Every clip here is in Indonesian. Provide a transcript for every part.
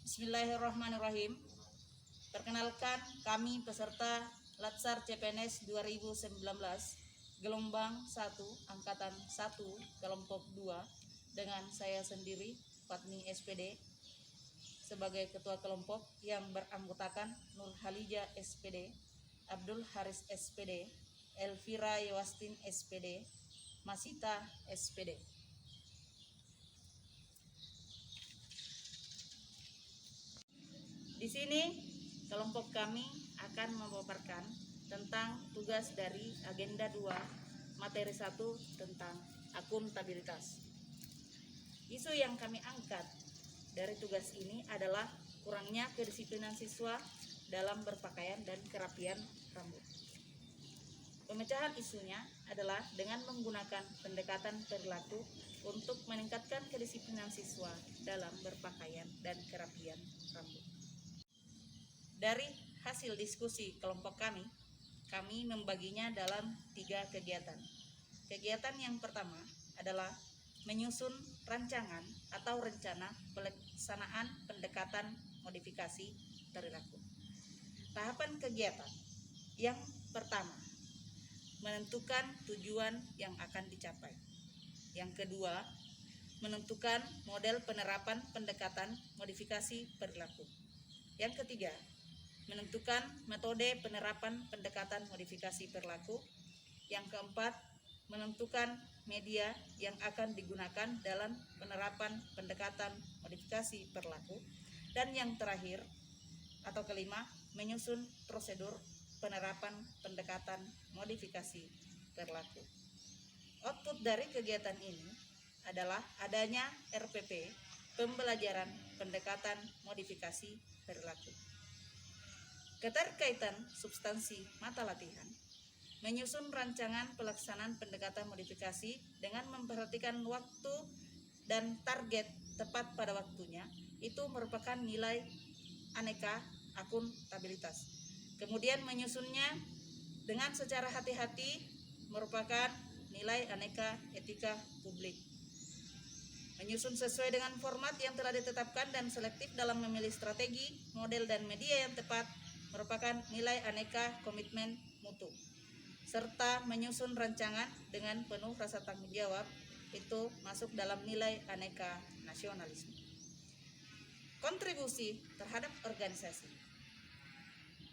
Bismillahirrahmanirrahim. Perkenalkan, kami peserta Latsar CPNS 2019 gelombang 1 angkatan 1 kelompok 2 dengan saya sendiri Fatni SPD sebagai ketua kelompok yang beranggotakan Nur Halija SPD, Abdul Haris SPD, Elvira Yewastin SPD, Masita SPD. Di sini kelompok kami akan memaparkan tentang tugas dari agenda 2 materi 1 tentang akuntabilitas. Isu yang kami angkat dari tugas ini adalah kurangnya kedisiplinan siswa dalam berpakaian dan kerapian rambut. Pemecahan isunya adalah dengan menggunakan pendekatan perilaku untuk meningkatkan kedisiplinan siswa dalam berpakaian dan kerapian rambut. Dari hasil diskusi kelompok kami membaginya dalam 3 kegiatan. Kegiatan yang pertama adalah menyusun rancangan atau rencana pelaksanaan pendekatan modifikasi perilaku. Tahapan kegiatan yang pertama, menentukan tujuan yang akan dicapai. Yang kedua, menentukan model penerapan pendekatan modifikasi perilaku. Yang ketiga, menentukan metode penerapan pendekatan modifikasi perilaku. Yang keempat, menentukan media yang akan digunakan dalam penerapan pendekatan modifikasi perilaku. Dan yang terakhir atau kelima, menyusun prosedur penerapan pendekatan modifikasi perilaku. Output dari kegiatan ini adalah adanya RPP, pembelajaran pendekatan modifikasi perilaku. Keterkaitan substansi mata latihan, menyusun rancangan pelaksanaan pendekatan modifikasi dengan memperhatikan waktu dan target tepat pada waktunya, itu merupakan nilai aneka akuntabilitas. Kemudian menyusunnya dengan secara hati-hati merupakan nilai aneka etika publik. Menyusun sesuai dengan format yang telah ditetapkan dan selektif dalam memilih strategi, model, dan media yang tepat merupakan nilai aneka komitmen mutu. Serta menyusun rancangan dengan penuh rasa tanggung jawab, itu masuk dalam nilai aneka nasionalisme. Kontribusi terhadap organisasi.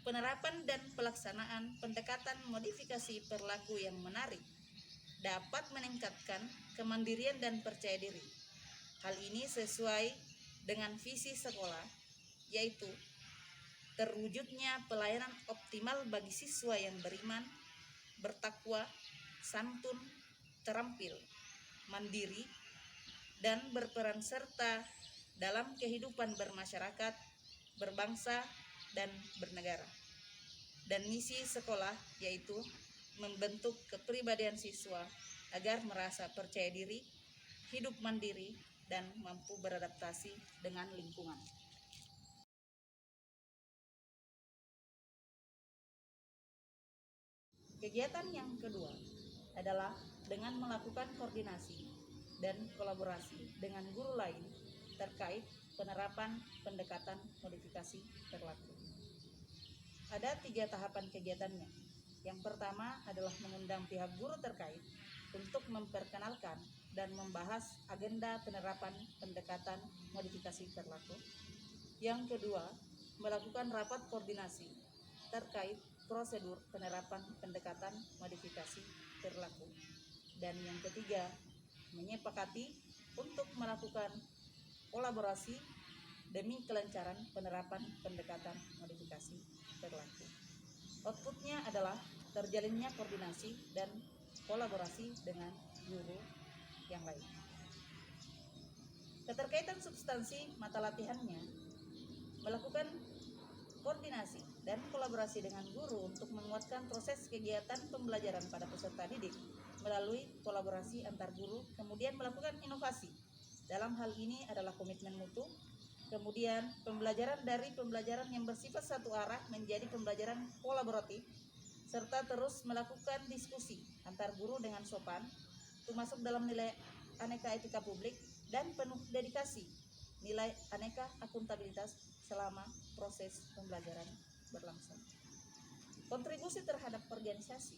Penerapan dan pelaksanaan pendekatan modifikasi perilaku yang menarik dapat meningkatkan kemandirian dan percaya diri. Hal ini sesuai dengan visi sekolah, yaitu terwujudnya pelayanan optimal bagi siswa yang beriman, bertakwa, santun, terampil, mandiri, dan berperan serta dalam kehidupan bermasyarakat, berbangsa, dan bernegara. Dan misi sekolah yaitu membentuk kepribadian siswa agar merasa percaya diri, hidup mandiri, dan mampu beradaptasi dengan lingkungan. Kegiatan yang kedua adalah dengan melakukan koordinasi dan kolaborasi dengan guru lain terkait penerapan pendekatan modifikasi perilaku. Ada 3 tahapan kegiatannya. Yang pertama adalah mengundang pihak guru terkait untuk memperkenalkan dan membahas agenda penerapan pendekatan modifikasi perilaku. Yang kedua, melakukan rapat koordinasi terkait prosedur penerapan pendekatan modifikasi perilaku. Dan yang ketiga, menyepakati untuk melakukan kolaborasi demi kelancaran penerapan pendekatan modifikasi perilaku. Outputnya adalah terjalinnya koordinasi dan kolaborasi dengan guru yang lain. Keterkaitan substansi mata latihannya, melakukan koordinasi dan kolaborasi dengan guru untuk menguatkan proses kegiatan pembelajaran pada peserta didik melalui kolaborasi antar guru, kemudian melakukan inovasi. Dalam hal ini adalah komitmen mutu, kemudian pembelajaran dari pembelajaran yang bersifat satu arah menjadi pembelajaran kolaboratif, serta terus melakukan diskusi antar guru dengan sopan, itu masuk dalam nilai aneka etika publik dan penuh dedikasi nilai aneka akuntabilitas selama proses pembelajaran berlangsung. Kontribusi terhadap organisasi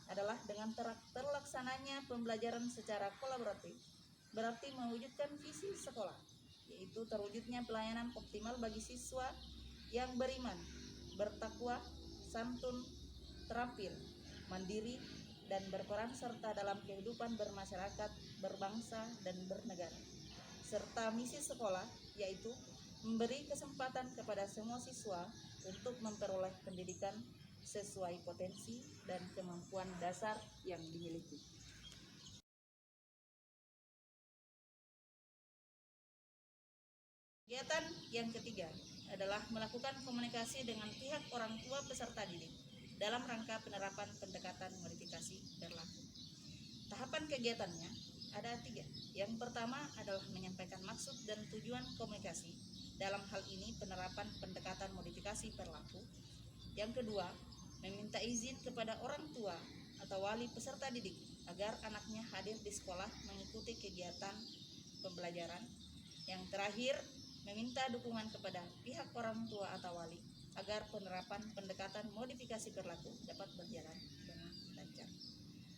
adalah dengan terlaksananya pembelajaran secara kolaboratif, berarti mewujudkan visi sekolah, yaitu terwujudnya pelayanan optimal bagi siswa yang beriman, bertakwa, santun, terampil, mandiri, dan berperan serta dalam kehidupan bermasyarakat, berbangsa, dan bernegara. Serta misi sekolah, yaitu memberi kesempatan kepada semua siswa untuk memperoleh pendidikan sesuai potensi dan kemampuan dasar yang dimiliki. Kegiatan yang ketiga adalah melakukan komunikasi dengan pihak orang tua peserta didik dalam rangka penerapan pendekatan modifikasi berlaku. Tahapan kegiatannya ada 3. Yang pertama adalah menyampaikan maksud dan tujuan komunikasi, dalam hal ini penerapan pendekatan modifikasi berlaku. Yang kedua, meminta izin kepada orang tua atau wali peserta didik agar anaknya hadir di sekolah mengikuti kegiatan pembelajaran. Yang terakhir, meminta dukungan kepada pihak orang tua atau wali agar penerapan pendekatan modifikasi berlaku dapat berjalan dengan lancar.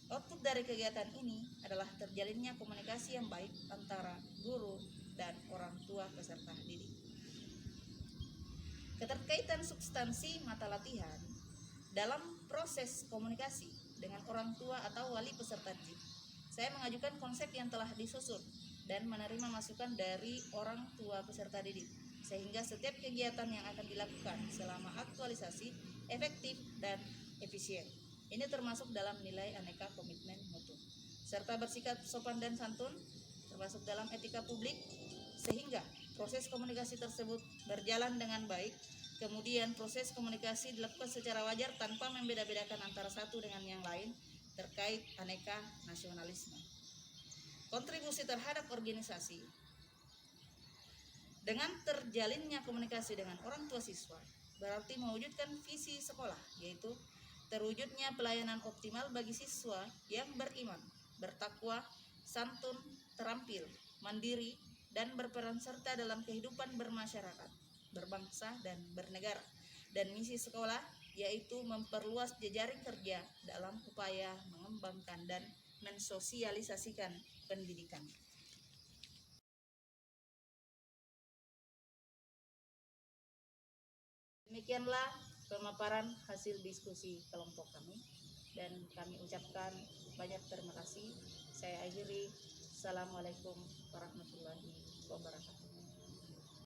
Output dari kegiatan ini adalah terjalinnya komunikasi yang baik antara guru dan orang tua peserta didik. Keterkaitan substansi mata latihan dalam proses komunikasi dengan orang tua atau wali peserta didik, saya mengajukan konsep yang telah disusun dan menerima masukan dari orang tua peserta didik, sehingga setiap kegiatan yang akan dilakukan selama aktualisasi efektif dan efisien. Ini termasuk dalam nilai aneka komitmen mutu, serta bersikap sopan dan santun, termasuk dalam etika publik, sehingga proses komunikasi tersebut berjalan dengan baik. Kemudian proses komunikasi dilakukan secara wajar tanpa membeda-bedakan antara satu dengan yang lain terkait aneka nasionalisme. Kontribusi terhadap organisasi dengan terjalinnya komunikasi dengan orang tua siswa berarti mewujudkan visi sekolah, yaitu terwujudnya pelayanan optimal bagi siswa yang beriman, bertakwa, santun, terampil, mandiri, dan berperan serta dalam kehidupan bermasyarakat, berbangsa, dan bernegara. Dan misi sekolah yaitu memperluas jejaring kerja dalam upaya mengembangkan dan mensosialisasikan pendidikan. Demikianlah pemaparan hasil diskusi kelompok kami, dan kami ucapkan banyak terima kasih. Saya akhiri. Assalamualaikum warahmatullahi wabarakatuh.